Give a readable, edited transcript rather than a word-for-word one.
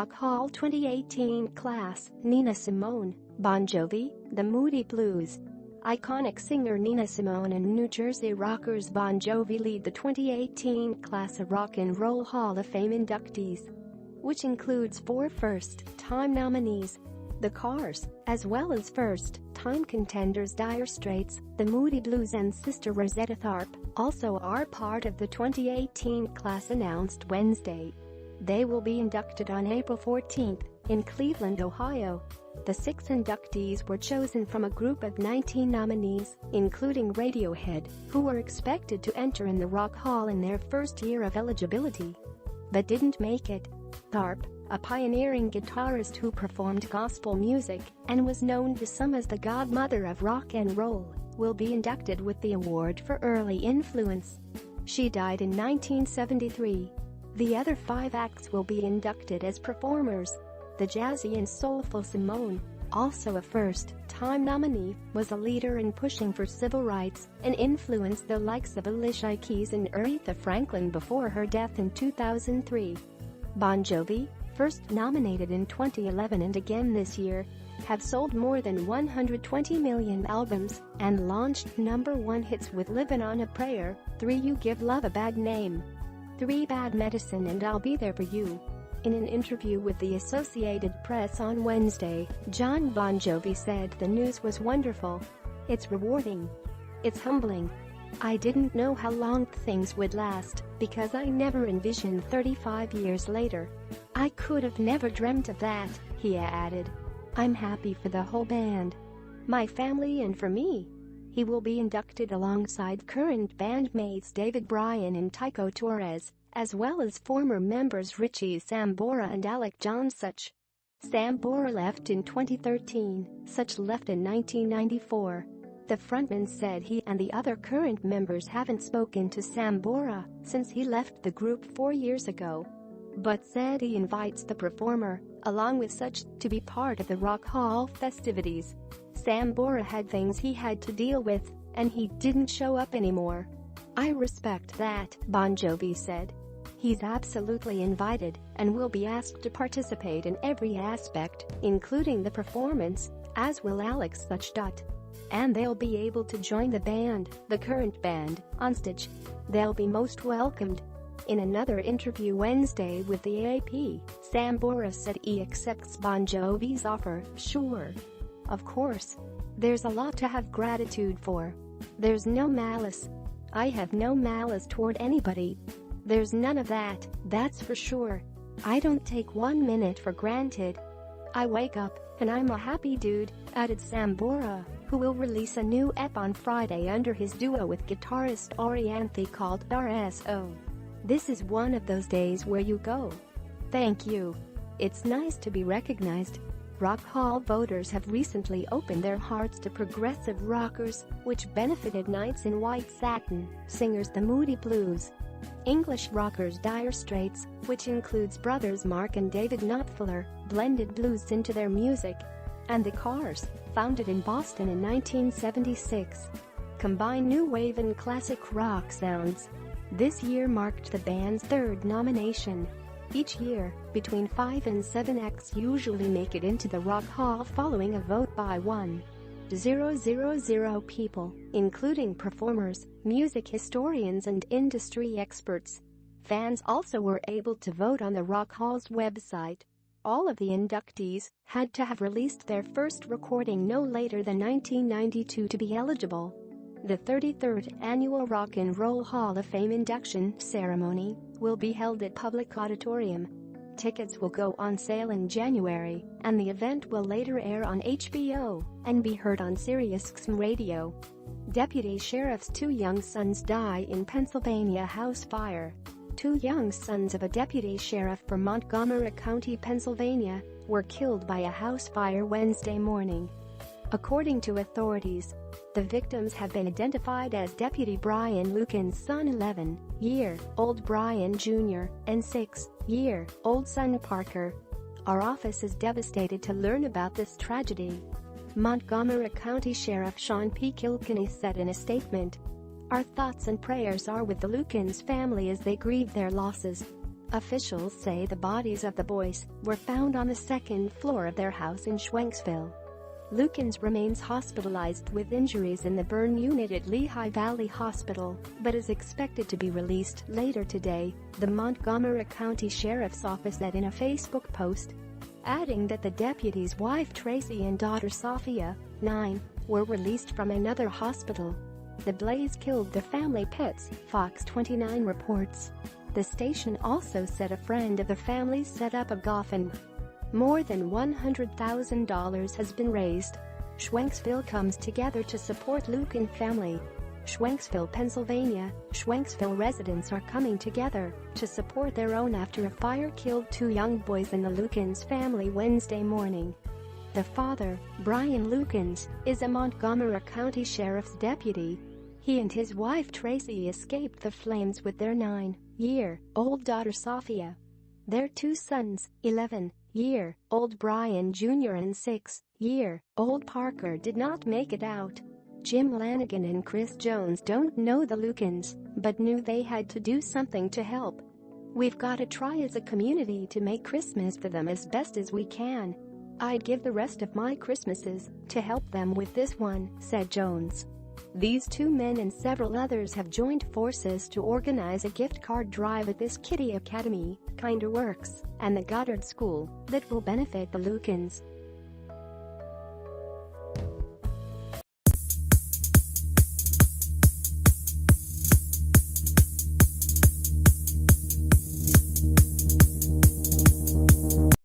Rock Hall 2018 class, Nina Simone, Bon Jovi, the Moody Blues. Iconic singer Nina Simone and New Jersey rockers Bon Jovi lead the 2018 class of Rock and Roll Hall of Fame inductees, which includes 4 first-time nominees, the Cars, as well as first-time contenders Dire Straits, the Moody Blues and sister Rosetta Tharpe, also are part of the 2018 class announced Wednesday. They will be inducted on April 14 in Cleveland, Ohio. The 6 inductees were chosen from a group of 19 nominees, including Radiohead, who were expected to enter in the Rock Hall in their first year of eligibility, but didn't make it. Tharpe, a pioneering guitarist who performed gospel music and was known to some as the godmother of rock and roll, will be inducted with the award for early influence. She died in 1973. The other 5 acts will be inducted as performers. The jazzy and soulful Simone, also a first-time nominee, was a leader in pushing for civil rights and influenced the likes of Alicia Keys and Aretha Franklin before her death in 2003. Bon Jovi, first nominated in 2011 and again this year, have sold more than 120 million albums and launched #1 hits with Livin' on a Prayer, 3 You Give Love a Bad Name, 3 Bad Medicine and I'll Be There For You. In an interview with the Associated Press on Wednesday, Jon Bon Jovi said the news was wonderful. It's rewarding. It's humbling. I didn't know how long things would last because I never envisioned 35 years later. I could have never dreamt of that, he added. I'm happy for the whole band, my family and for me. He will be inducted alongside current bandmates David Bryan and Tycho Torres, as well as former members Richie Sambora and Alec John Such. Sambora left in 2013, Such left in 1994. The frontman said he and the other current members haven't spoken to Sambora since he left the group 4 years ago, but said he invites the performer, along with Such, to be part of the Rock Hall festivities. Sambora had things he had to deal with, and he didn't show up anymore. I respect that, Bon Jovi said. He's absolutely invited and will be asked to participate in every aspect, including the performance, as will Alex Such. And they'll be able to join the band, the current band, on stage. They'll be most welcomed. In another interview Wednesday with the AP, Sambora said he accepts Bon Jovi's offer. Sure. Of course. There's a lot to have gratitude for. There's no malice. I have no malice toward anybody. There's none of that, that's for sure. I don't take 1 minute for granted. I wake up, and I'm a happy dude, added Sambora, who will release a new EP on Friday under his duo with guitarist Orianthi called RSO. This is one of those days where you go, thank you. It's nice to be recognized. Rock Hall voters have recently opened their hearts to progressive rockers, which benefited Knights in White Satin, singers the Moody Blues, English rockers Dire Straits, which includes brothers Mark and David Knopfler, blended blues into their music, and the Cars, founded in Boston in 1976, combine new wave and classic rock sounds. This year marked the band's 3rd nomination. Each year, between 5 and 7 acts usually make it into the Rock Hall following a vote by 1,000 people, including performers, music historians and industry experts. Fans also were able to vote on the Rock Hall's website. All of the inductees had to have released their first recording no later than 1992 to be eligible. The 33rd annual Rock and Roll Hall of Fame induction ceremony will be held at Public Auditorium. Tickets will go on sale in January, and the event will later air on HBO and be heard on SiriusXM Radio. Deputy Sheriff's 2 young sons die in Pennsylvania house fire. 2 young sons of a deputy sheriff from Montgomery County, Pennsylvania, were killed by a house fire Wednesday morning. According to authorities, the victims have been identified as Deputy Brian Lucan's son 11-year-old Brian Jr. and 6-year-old son Parker. Our office is devastated to learn about this tragedy, Montgomery County Sheriff Sean P. Kilkenny said in a statement. Our thoughts and prayers are with the Lucans family as they grieve their losses. Officials say the bodies of the boys were found on the second floor of their house in Schwenksville. Lukens remains hospitalized with injuries in the burn unit at Lehigh Valley Hospital, but is expected to be released later today, the Montgomery County Sheriff's Office said in a Facebook post, adding that the deputy's wife Tracy and daughter Sophia, 9, were released from another hospital. The blaze killed the family pets, Fox 29 reports. The station also said a friend of the family set up a GoFundMe. More than $100,000 has been raised. Schwenksville comes together to support Luken family. Schwenksville, Pennsylvania. Schwenksville residents are coming together to support their own after a fire killed 2 young boys in the Lukens family Wednesday morning. The father, Brian Lukens, is a Montgomery County Sheriff's deputy. He and his wife Tracy escaped the flames with their 9-year-old daughter Sophia. Their 2 sons, 11-year-old Brian Jr. and 6-year-old Parker, did not make it out. Jim Lanigan and Chris Jones don't know the Lukens, but knew they had to do something to help. We've got to try as a community to make Christmas for them as best as we can. I'd give the rest of my Christmases to help them with this one, said Jones. These 2 men and several others have joined forces to organize a gift card drive at this Kiddie Academy, Kinder Works, and the Goddard School that will benefit the Lukens.